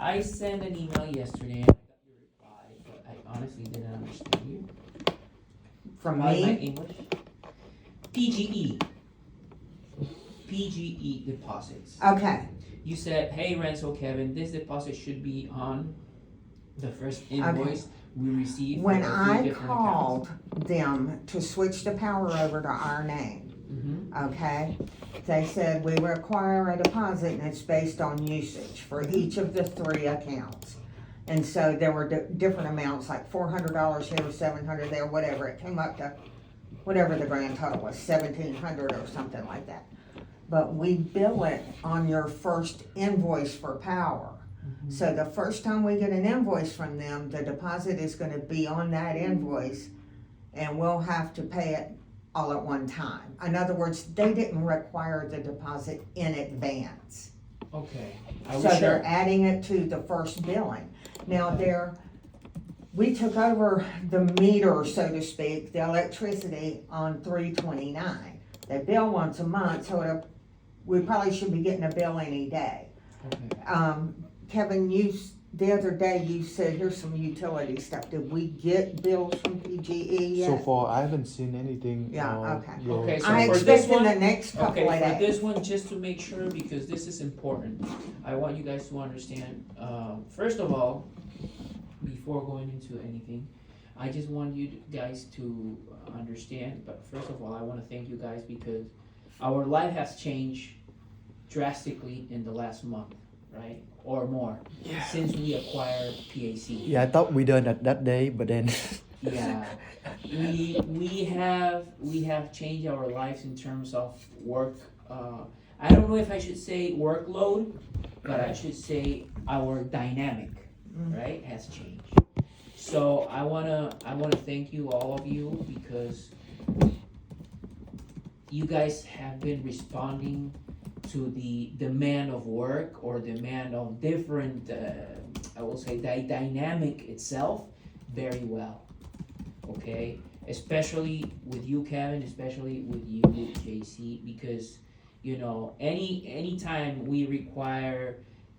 I sent an email yesterday and I got your reply, but I honestly didn't understand you. From Probably my me? English. PGE. PGE deposits. Okay, You said, hey Renzo, Kevin, this deposit should be on the first invoice we received. when for the I three different accounts. called them to switch the power over to our name, okay? They said we require a deposit and it's based on usage for each of the three accounts. And so there were different amounts, like $400 here, $700 there, whatever. It came up to whatever the grand total was, $1,700 or something like that. But we bill it on your first invoice for power. So the first time we get an invoice from them, the deposit is gonna be on that invoice and we'll have to pay it all at one time. In other words, they didn't require the deposit in advance. Okay. So they're adding it to the first billing. Now we took over the meter, so to speak, the electricity on 3/29. They bill once a month, so we probably should be getting a bill any day. Okay. Kevin, the other day you said, here's some utility stuff. Did we get bills from PGE yet? So far, I haven't seen anything. Yeah, okay. Okay, so I for this expect in one, the next couple okay, of for days. this one, just to make sure, because this is important, I want you guys to understand, first of all, before going into anything, I just want you guys to understand, but first of all, I wanna thank you guys because our life has changed drastically in the last month, right? Or more, Yeah. since we acquired PAC. Yeah, I thought we done at that day, but then Yeah, we have changed our lives in terms of work. I don't know if I should say workload, but I should say our dynamic, right, has changed. So I wanna thank you, all of you, because you guys have been responding to the demand of work or demand of different, I will say, dynamic itself very well. Okay, especially with you, Kevin, especially with you, JC, because anytime we require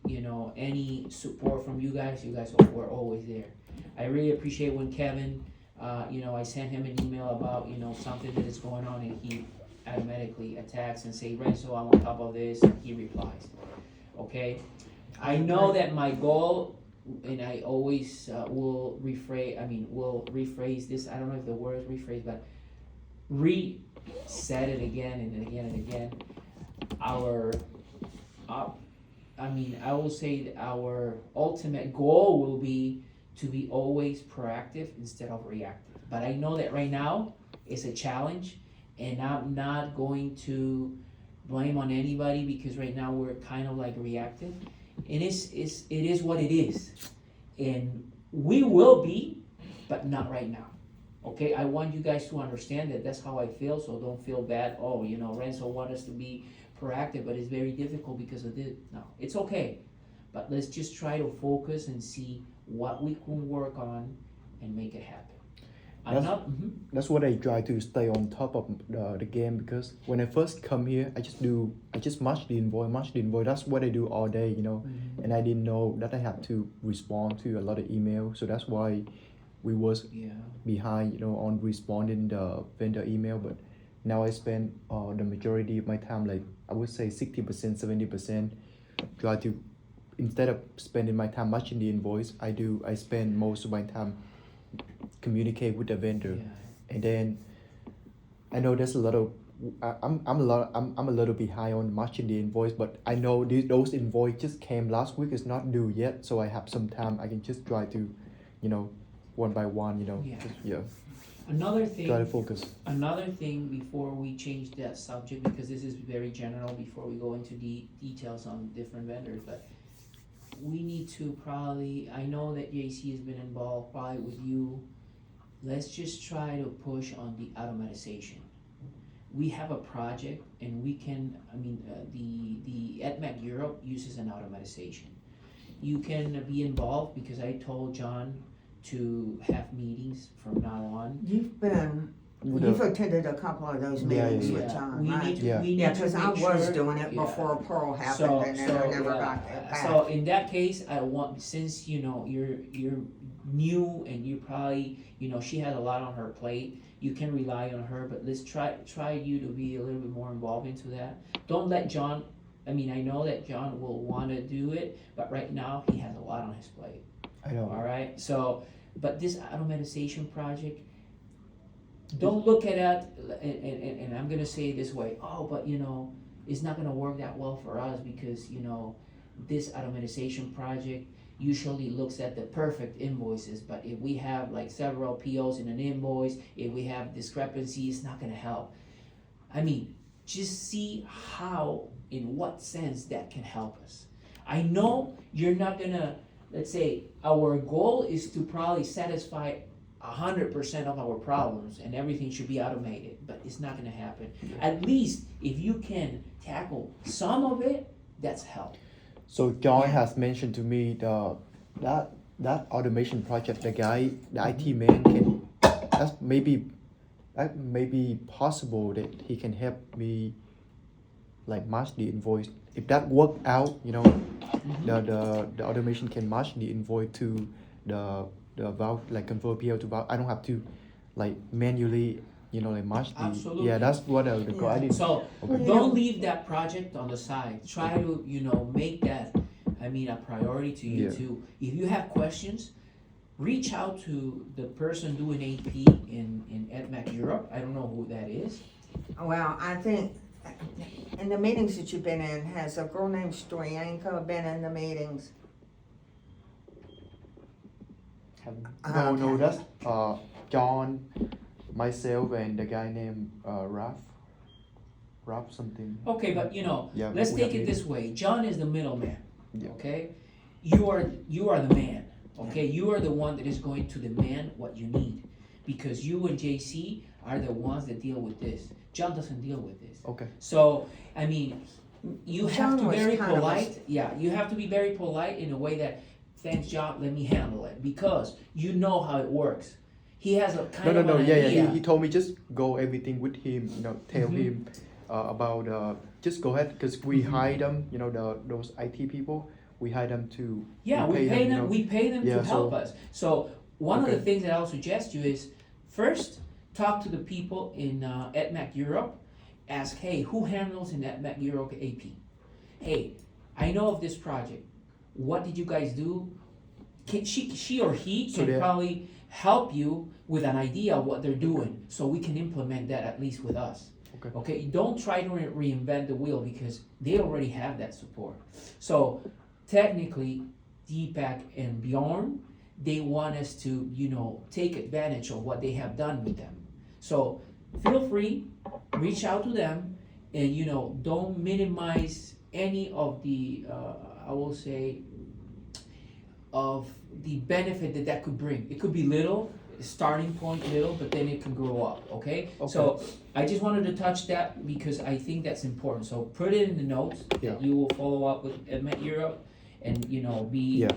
any support from you guys were always there. I really appreciate when Kevin, I sent him an email about something that is going on, and he automatically attacks and say, Renzo, I'm on top of this, and he replies. Okay, I know that my goal, and I always will rephrase this. I don't know if the word is rephrase, but reset it again and again and again. I will say that our ultimate goal will be to be always proactive instead of reactive. But I know that right now it's a challenge, and I'm not going to blame on anybody because right now we're kind of like reactive. It is what it is, and we will be, but not right now. Okay, I want you guys to understand that that's how I feel, so don't feel bad. Oh, Renzo wants us to be proactive, but it's very difficult because of this. No, it's okay, but let's just try to focus and see what we can work on and make it happen. that's what I try to stay on top of the game, because when I first come here, I just match the invoice. That's what I do all day, and I didn't know that I had to respond to a lot of emails. So that's why we was behind, on responding the vendor email. But now I spend the majority of my time, like I would say 60%, 70%, try to, instead of spending my time matching the invoice, I spend most of my time communicate with the vendor. And then I know there's a lot of I'm a little behind on matching the invoice, but I know those invoice just came last week, it's not due yet, so I have some time. I can just try to one by one, Another thing, try to focus. Another thing before we change that subject, because this is very general before we go into the details on different vendors, but we need to probably, I know that JC has been involved probably with you. Let's just try to push on the automatization. We have a project and we can, the EdMech Europe uses an automatization. You can be involved because I told John to have meetings from now on. You've been with You've the, attended a couple of those Yeah, meetings yeah, with Yeah, John, we right? need to, Yeah. we need Yeah, to cause I make was sure- doing it yeah. before Pearl happened So, and then so, I never yeah. got it back. So in that case, I want, since, you know, you're new and you probably, you know, she had a lot on her plate, you can rely on her, but let's try you to be a little bit more involved into that. Don't let John, I mean, I know that John will wanna do it, but right now, he has a lot on his plate, I know. alright? So, but this automatization project, don't look at it, and I'm gonna say it this way, oh, but you know, it's not gonna work that well for us because, you know, this automatization project usually looks at the perfect invoices, but if we have like several POs in an invoice, if we have discrepancies, it's not gonna help. I mean, just see how, in what sense that can help us. I know you're not gonna, let's say, our goal is to probably satisfy 100% of our problems and everything should be automated, but it's not gonna happen. At least if you can tackle some of it, that's help. So John Yeah. has mentioned to me that automation project, the IT man can, that may be possible that he can help me like match the invoice. If that work out, you know, the automation can match the invoice to the voucher, like convert PO to voucher. I don't have to like manually, you know, like match the. Absolutely. Yeah, that's what the goal. I didn't. So Okay. don't leave that project on the side. Try to, you know, make that, I mean, a priority to you Yeah. too. If you have questions, reach out to the person doing AP in EdMac Europe. I don't know who that is. Well, I think in the meetings that you've been in, has a girl named Stoyanka been in the meetings? No, Okay. that's John, myself, and the guy named Ralph something. Okay, but you know, Yeah, let's we take have it this way. John is the middleman. Yeah. Okay? You are the man. Okay? You are the one that is going to demand what you need. Because you and JC are the ones that deal with this. John doesn't deal with this. Okay. So, I mean, you have John to was very kind of a- polite. Yeah, you have to be very polite in a way that, thanks, John, let me handle it. Because you know how it works. He has a kind of No. an Yeah. idea. He told me just go everything with him. You know, tell Mhm. him about just go ahead because we Mhm. hire them. You know, those IT people. We hire them to. Yeah, we pay you them. know. We pay them Yeah, to help so- us. So one of the Okay. things that I'll suggest you is first talk to the people in EdMac Europe. Ask, hey, who handles in EdMac Europe AP? Hey, I know of this project. What did you guys do? Can she or he So can they're- probably help you with an idea of what they're doing, so we can implement that at least with us. Okay. Okay, don't try to reinvent the wheel because they already have that support. So technically, Deepak and Bjorn, they want us to, you know, take advantage of what they have done with them. So feel free, reach out to them, and you know, don't minimize any of the, I will say, of the benefit that could bring. It could be little, starting point little, but then it can grow up, okay? So I just wanted to touch that because I think that's important. So put it in the notes Yeah. that you will follow up with EdMet Europe and, you know, be Yeah.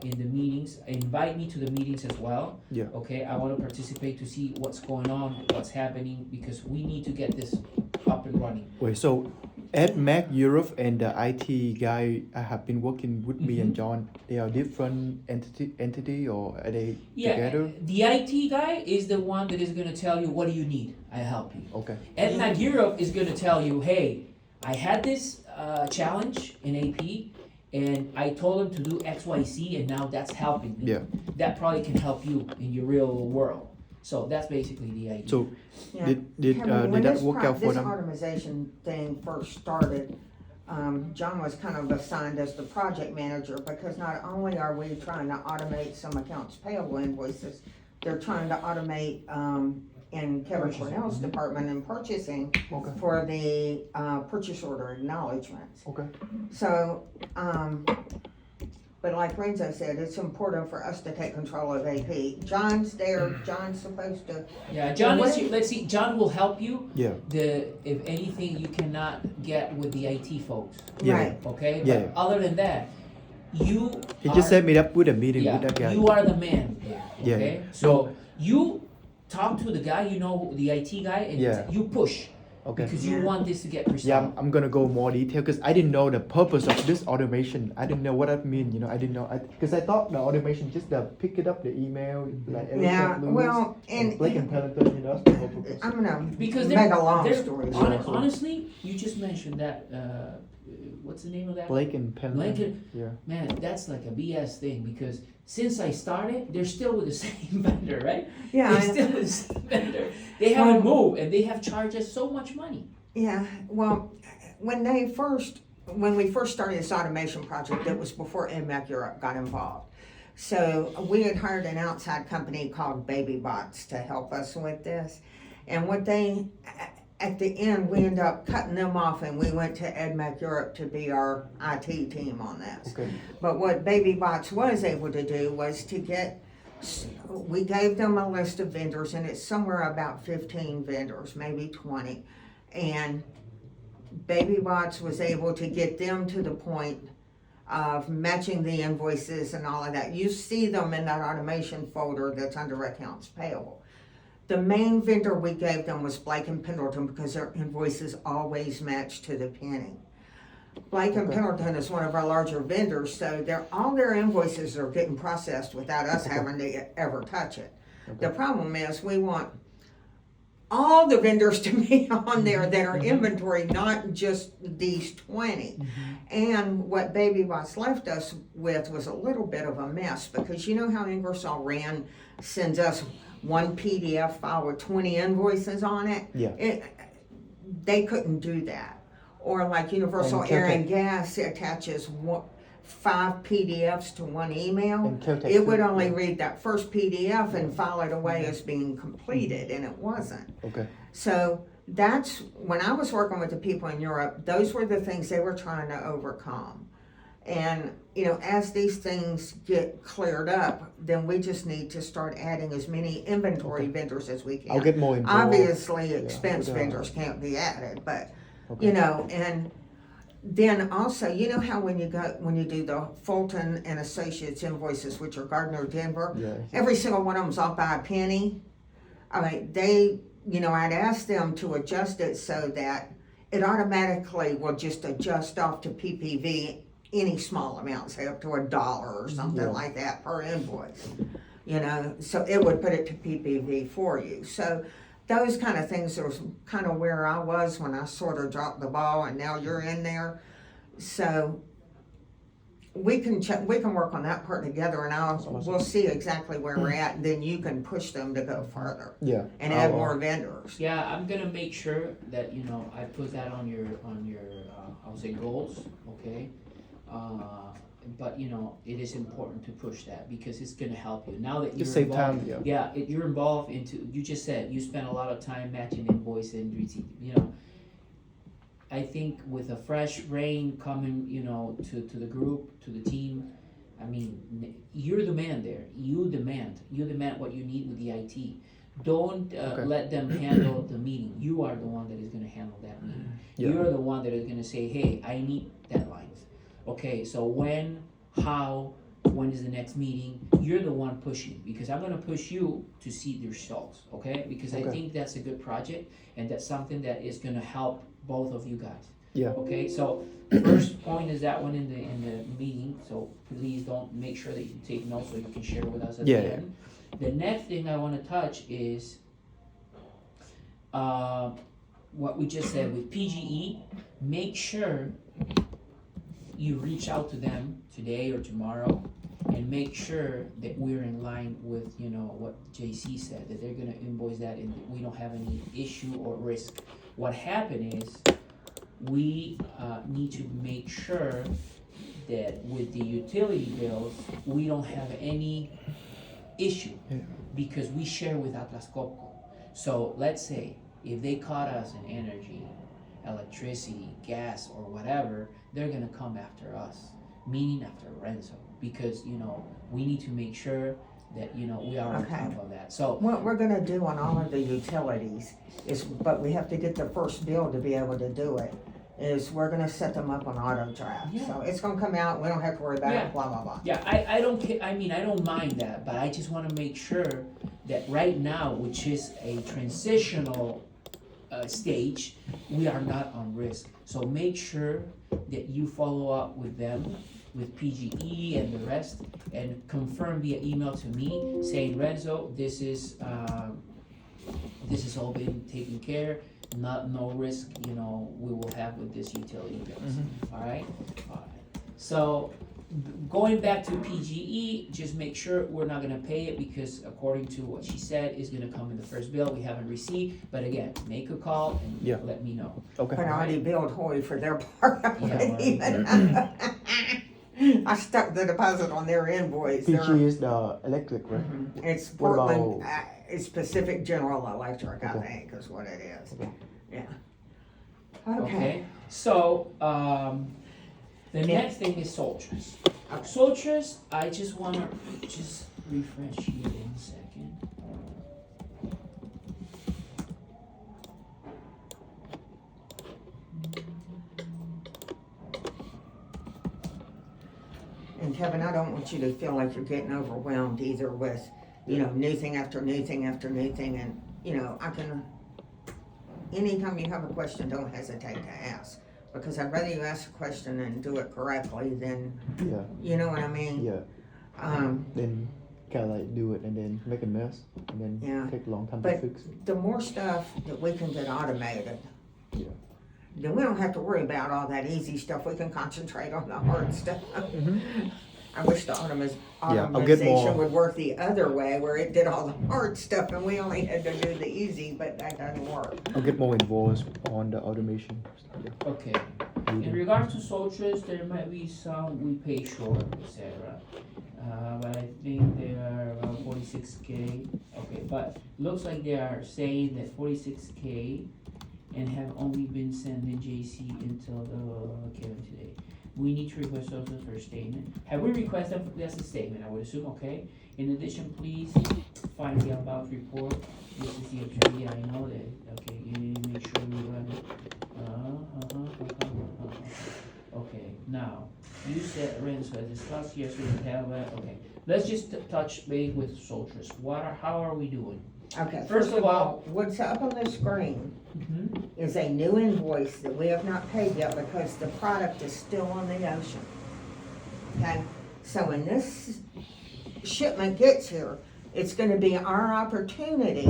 in the meetings. Invite me to the meetings as well. Yeah. Okay, I want to participate to see what's going on, what's happening, because we need to get this up and running. Wait, so at Mac Europe and the IT guy I have been working with me and Mhm. John, they are different entity or are they Yeah, together? the IT guy is the one that is going to tell you what do you need. I help you. Okay. EdMac Europe is going to tell you, hey, I had this challenge in AP, and I told him to do X, Y, Z, and now that's helping me. Yeah. That probably can help you in your real world. So that's basically the idea. So Yeah. did When that this work out for This them? automation thing first started, John was kind of assigned as the project manager because not only are we trying to automate some accounts payable invoices, they're trying to automate, in Kevin Purchasing. Cornell's department in purchasing Okay. for the, purchase order acknowledgements. Okay. So, but like Renzo said, it's important for us to take control of AP. John's there, John's supposed to, Yeah, John What is. if- Let's see. John will help you. Yeah. If anything you cannot get with the IT folks. Yeah. right, Okay. Yeah. But other than that, you. He just are- set me up with a meeting Yeah, with that guy. you are the man there. Yeah. Okay. So you talk to the guy, the IT guy, and Yeah. you push Okay. because you Yeah. want this to get Yeah, resolved. I'm gonna go more detail because I didn't know the purpose of this automation. I didn't know what that mean. I didn't know because I thought the automation just pick it up the email like Yeah, Elizabeth Lewis well, and and Blake and Peloton. That's the whole purpose. I'm gonna Because make a long they're story hon- short. honestly, you just mentioned that. What's the name of that? Blake and Peloton. Blanket. Yeah. Man, that's like a BS thing because since I started, they're still with the same vendor, right? Yeah, They're still with the same vendor. They haven't moved, and they have charged us so much money. yeah, well, when we first started this automation project, it was before NMAC Europe got involved. So we had hired an outside company called BabyBots to help us with this. And at the end, we ended up cutting them off and we went to EdMac Europe to be our IT team on this. Okay. But what BabyBots was able to do was we gave them a list of vendors, and it's somewhere about 15 vendors, maybe 20. And BabyBots was able to get them to the point of matching the invoices and all of that. You see them in that automation folder that's under accounts payable. The main vendor we gave them was Blake and Pendleton because their invoices always match to the penny. Blake and Pendleton is one of our larger vendors, so all their invoices are getting processed without us having to ever touch it. The problem is we want all the vendors to be on there that are inventory, not just these 20. And what BabyBots left us with was a little bit of a mess because you know how Ingersoll Rand sends us one PDF file with 20 invoices on it? Yeah. They couldn't do that. Or like Universal And Air Caltech. and Gas attaches 5 PDFs to one email. And Caltech It would too, only yeah. read that first PDF and file it away as being completed, and it wasn't. Okay. So that's when I was working with the people in Europe, those were the things they were trying to overcome. And as these things get cleared up, then we just need to start adding as many inventory vendors as we can. I'll get more involved. Obviously, expense with, vendors can't be added, but Okay. and then also, how when you do the Fulton and Associates invoices, which are Gardner Denver, Yeah. every single one of them's off by a penny. I mean, I'd ask them to adjust it so that it automatically will just adjust off to PPV any small amounts, say up to $1 or something Yeah. like that per invoice. So it would put it to PPV for you. So those kind of things are kind of where I was when I sort of dropped the ball, and now you're in there. So we can work on that part together, and we'll see exactly where we're at, and then you can push them to go further Yeah. and add more vendors. Yeah, I'm gonna make sure that I put that on your I'll say goals, okay? But it is important to push that because it's gonna help you now that you're Just save involved. time. Yeah, you're involved into. You just said you spent a lot of time matching invoice and receipt. I think with a fresh rain coming, to the group, to the team. I mean, you're the man there. You demand what you need with the IT. Don't let them handle the meeting. You are the one that is gonna handle that meeting. Yeah. You're the one that is gonna say, hey, I need deadlines. Okay, so when is the next meeting? You're the one pushing because I'm gonna push you to see the results, okay? Because I Okay. think that's a good project and that's something that is gonna help both of you guys. Yeah. Okay, so first point is that one in the meeting, so please don't make sure that you take notes so you can share with us at Yeah, the yeah. end. The next thing I wanna touch is what we just said with PGE, make sure you reach out to them today or tomorrow and make sure that we're in line with, what JC said, that they're gonna invoice that and we don't have any issue or risk. What happened is, we need to make sure that with the utility bills, we don't have any issue Yeah. because we share with Atlas Copco. So let's say if they caught us in energy, electricity, gas, or whatever, they're gonna come after us, meaning after Renzo, because we need to make sure that we are on Okay. top of that. So What we're gonna do on all of the utilities but we have to get the first bill to be able to do it, is we're gonna set them up on auto draft. Yeah. So it's gonna come out, we don't have to worry about Yeah. it, blah, blah, blah. yeah, I don't care. I mean, I don't mind that, but I just want to make sure that right now, which is a transitional stage, we are not on risk. So make sure that you follow up with them, with PGE and the rest, and confirm via email to me saying, Renzo, this is all been taken care, no risk, we will have with this utility bills. Alright? So going back to PGE, just make sure we're not gonna pay it because according to what she said, it's gonna come in the first bill we haven't received. But again, make a call Yeah. and let me know. Okay. But I already billed Hoy for their part of Yeah, it. well, I stuck the deposit on their invoice. Their- PG is the electric, right? It's What about- Portland, it's Pacific General Electric, I Okay. think, is what it is. Okay. Yeah. Okay, so, the next thing is Soltras. Soltras, I just wanna refresh here in a second. And Kevin, I don't want you to feel like you're getting overwhelmed either with, new thing after new thing after new thing. And, anytime you have a question, don't hesitate to ask. Because I'd rather you ask a question and do it correctly than, Yeah. you know what I mean? Yeah. Then kind of like do it and then make a mess and then Yeah. take a long time But- to fix. The more stuff that we can get automated, Yeah. then we don't have to worry about all that easy stuff. We can concentrate on the hard stuff. I wish the Yeah, I'll get more- automation would work the other way, where it did all the hard stuff and we only had to do the easy, but that doesn't work. I'll get more involved on the automation. Yeah. Okay, in regards to Soltras, there might be some we pay short, etc. But I think they are around 46K. Okay, but looks like they are saying that 46K and have only been sent in JC until Kevin today. We need to request also for a statement. Have we requested, that's a statement, I would assume, okay? In addition, please find the about report. This is the attorney, I know that, okay, you need to make sure we run it. Okay, now, you said Renzo, as discussed yesterday, okay. Let's just touch base with Soltras. How are we doing? Okay, First of all- what's up on the screen is a new invoice that we have not paid yet because the product is still on the ocean. Okay, so when this shipment gets here, it's gonna be our opportunity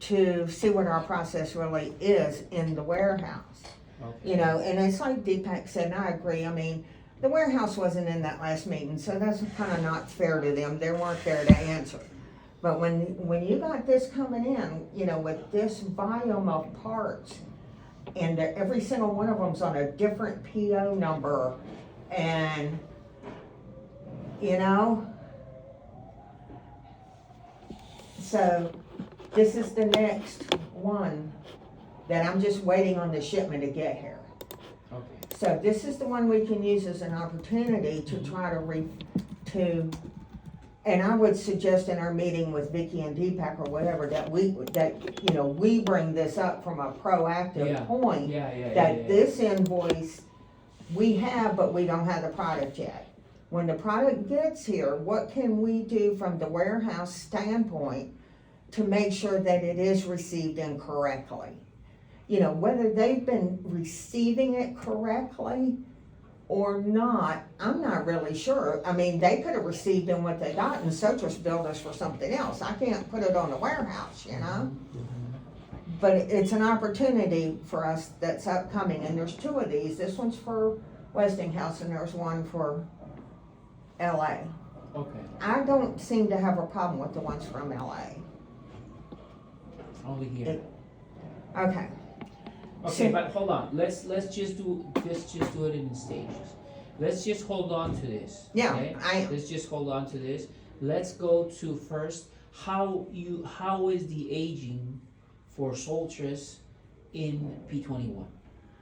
to see what our process really is in the warehouse. Okay. And it's like Deepak said, and I agree, the warehouse wasn't in that last meeting, so that's kinda not fair to them, they weren't there to answer. But when you got this coming in, with this volume of parts, and every single one of them's on a different PO number, and, so this is the next one that I'm just waiting on the shipment to get here. Okay. So this is the one we can use as an opportunity to try and I would suggest in our meeting with Vicky and Deepak or whatever, that we bring this up from a proactive point. That this invoice we have, but we don't have the product yet. When the product gets here, what can we do from the warehouse standpoint to make sure that it is received incorrectly? Whether they've been receiving it correctly or not, I'm not really sure. They could have received them what they got and Soltras billed us for something else. I can't put it on the warehouse, But it's an opportunity for us that's upcoming, and there's two of these. This one's for Westinghouse and there's one for LA. Okay, I don't seem to have a problem with the ones from LA. only here. Okay. Okay, but hold on, let's just do it in stages. Let's just hold on to this. Yeah, okay? Let's just hold on to this. Let's go to first, how is the aging for Soltras in P21?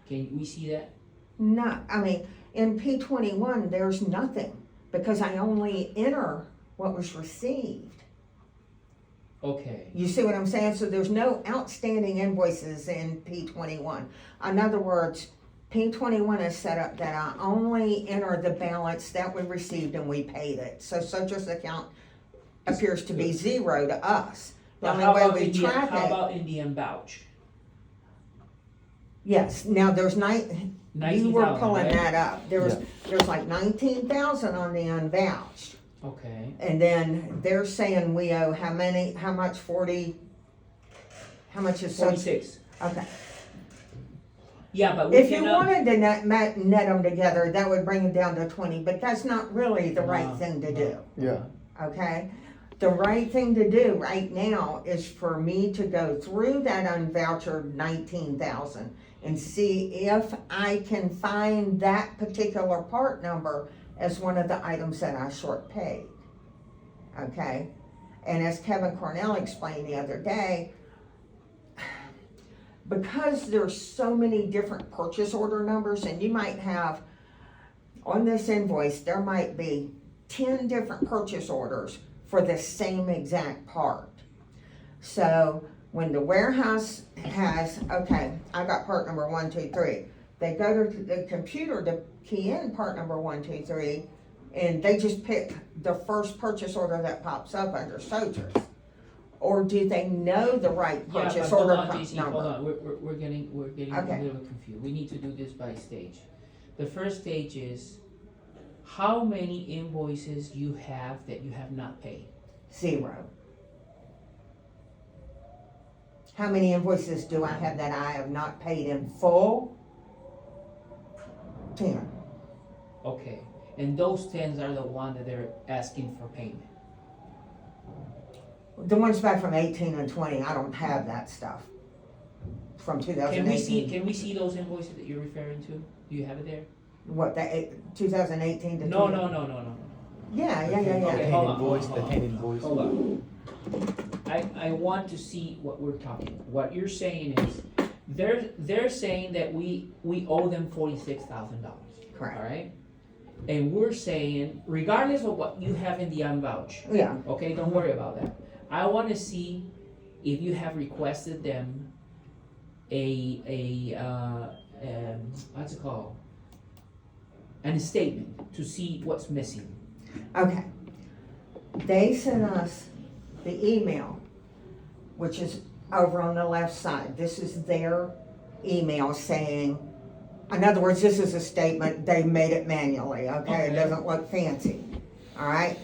Can we see that? No, in P21, there's nothing, because I only enter what was received. Okay, You see what I'm saying? So there's no outstanding invoices in P21. In other words, P21 is set up that I only enter the balance that we received and we paid it. So Soltras account appears to be zero to us. The But only how way about we in the, track how it, about in the vouch? yes, now there's you were 19,000, pulling right? that up. There's like 19,000 on the unvouched. Okay, And then they're saying we owe how much, 40, how much is so? 46. Okay. Yeah, but we If you cannot, wanted to net them together, that would bring it down to 20, but that's not really the right No, thing to no. do, Yeah. okay? The right thing to do right now is for me to go through that unvouchered 19,000 and see if I can find that particular part number as one of the items that I short paid, okay? And as Kevin Cornell explained the other day, because there's so many different purchase order numbers, and you might have, on this invoice, there might be 10 different purchase orders for the same exact part. So when the warehouse has, okay, I got part number 1, 2, 3, they go to the computer to key in part number 1, 2, 3, and they just pick the first purchase order that pops up under Sotris. Or do they know the right yeah, but purchase hold order on, JC, hold number? on, we're getting Okay. a little confused. We need to do this by stage. The first stage is, how many invoices you have that you have not paid? 0. How many invoices do I have that I have not paid in full? 10. Okay, and those 10s are the one that they're asking for payment. The ones back from 18 and 20, I don't have that stuff. From 2018. Can we see those invoices that you're referring to? Do you have it there? What, 2018 to No, 20? no. Yeah. Okay, The hold 10 on, invoice, hold the on, 10 invoice. Hold on. I want to see what we're talking. What you're saying is, they're saying that we owe them $46,000. Correct. All right? And we're saying, regardless of what you have in the unvouch, Yeah, okay, don't worry about that. I want to see if you have requested them what's it called? A statement to see what's missing. okay. They sent us the email, which is over on the left side. This is their email saying, in other words, this is a statement, they made it manually, okay? It Okay. doesn't look fancy, all right?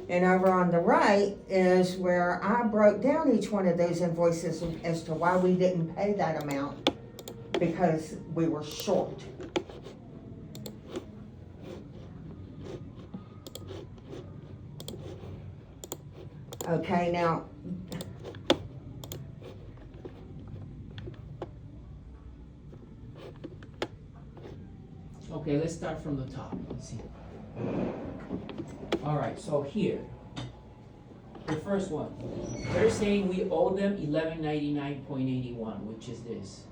And over on the right is where I broke down each one of those invoices as to why we didn't pay that amount, because we were short. Okay, now, Okay, let's start from the top. Let's see. All right, so here, the first one, they're saying we owe them $1199.81, which is this.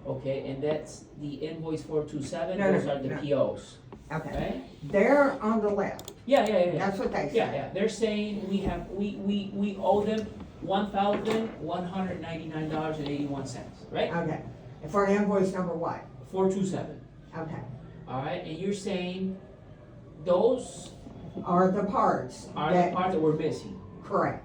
Okay, and that's the invoice 427. No, Those no, are the no. POs, okay, right? they're on the left. Yeah. That's what they Yeah, said. they're saying we owe them $1,199.81, right? Okay, and for an invoice number what? 427. Okay, All right, and you're saying those are the parts are the that, parts that we're missing. correct.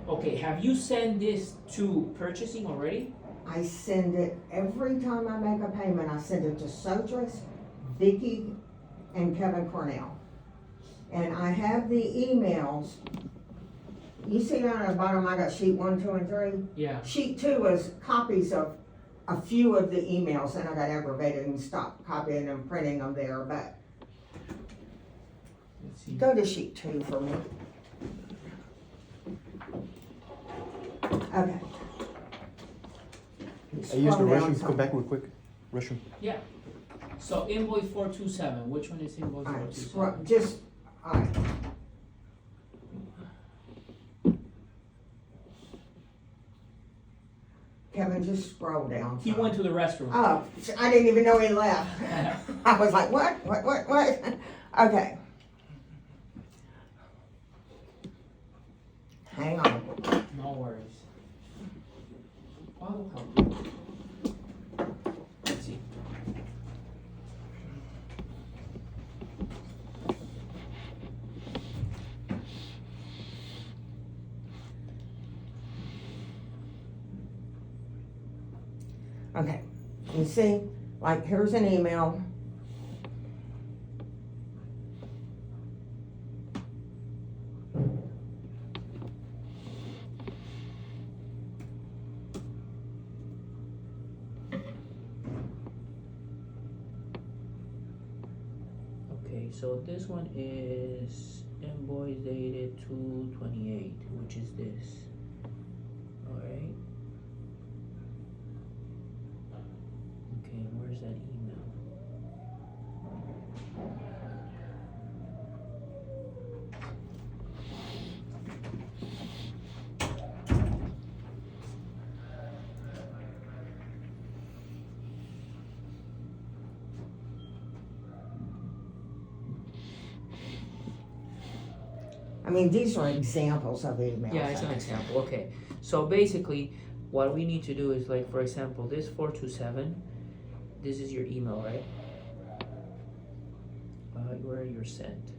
Okay, have you sent this to purchasing already? I send it, every time I make a payment, I send it to Sotris, Vicky, and Kevin Cornell. And I have the emails, you see down at the bottom, I got sheet 1, 2, and 3? Yeah. Sheet 2 is copies of a few of the emails, and I got aggravated and stopped copying and printing them there, but Let's see. go to sheet 2 for me. Okay. I use the Scroll down restroom, some. go back real quick. Restroom. Yeah. So invoice 427, which one is invoice Alright, 427? just, alright. Kevin, just scroll down. He went to the restroom. Oh, I didn't even know he left. I was like, what? Okay. Hang on. No worries. Oh, let's see. You see, like here's an email. Okay, so this one is invoice dated 2/28, which is this. Alright. Okay, where's that email? I mean, these are examples of emails. Yeah, it's an example. Okay, so basically, what we need to do is, like, for example, this 427. This is your email, right? Where you're sent.